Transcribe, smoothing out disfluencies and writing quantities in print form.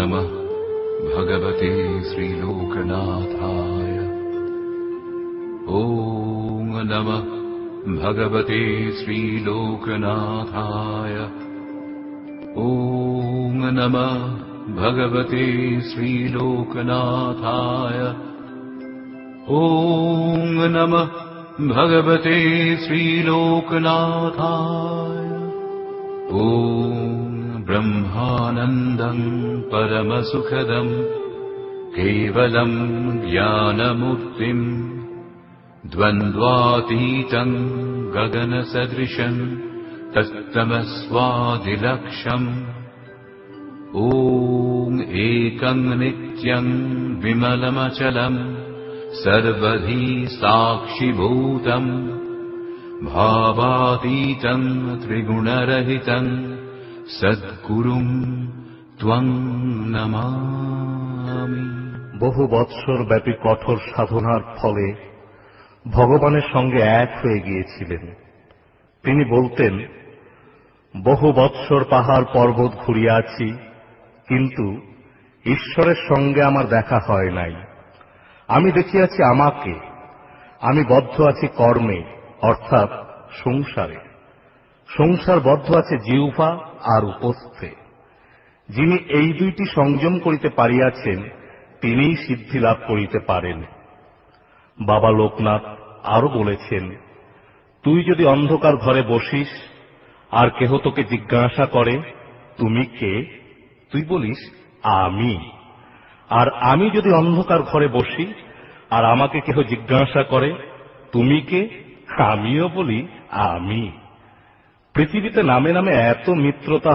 नमः भगवते श्रीलोकनाथाय। ॐ नमः भगवते श्रीलोकनाथाय। ॐ नमः भगवते श्रीलोकनाथाय। ॐ नमः भगवते श्रीलोकनाथाय। ॐ ब्रह्मानन्दं परमसुखदं केवलं ज्ञानमूर्तिं द्वन्द्वातीतं गगनसदृशं तत्तमस्वादिलक्ष्यम्। ॐ एकं नित्यं विमलमचलं सर्वधी साक्षिभूतं भावातीतं त्रिगुणरहितं सद्गुरुं त्वं नमामि। বহু বৎসর ব্যাপী কঠোর সাধনার ফলে ভগবানের সঙ্গে এক হয়ে গিয়েছিলেন। তিনি বলতেন, বহু বৎসর পাহাড় পর্বত ঘুরিয়াছি, কিন্তু ঈশ্বরের সঙ্গে আমার দেখা হয় নাই। আমি দেখিয়াছি আমাকে, আমি বদ্ধ আছি কর্মে, অর্থাৎ সংসারে। সংসার বদ্ধ আছে জিহ্বা আর উপস্থে। যিনি এই দুইটি সংযম করিতে পারিয়াছেন, তিনিই সিদ্ধি লাভ করিতে পারেন। বাবা লোকনাথ আরো বলেছেন, তুই যদি অন্ধকার ঘরে বসিস আর কেহ তোকে জিজ্ঞাসা করে তুমি কে, তুই বলিস আমি। আর আমি যদি অন্ধকার ঘরে বসি আর আমাকে কেহ জিজ্ঞাসা করে তুমি কে, আমিও বলি আমি। পৃথিবীতে নামে নামে এত মিত্রতা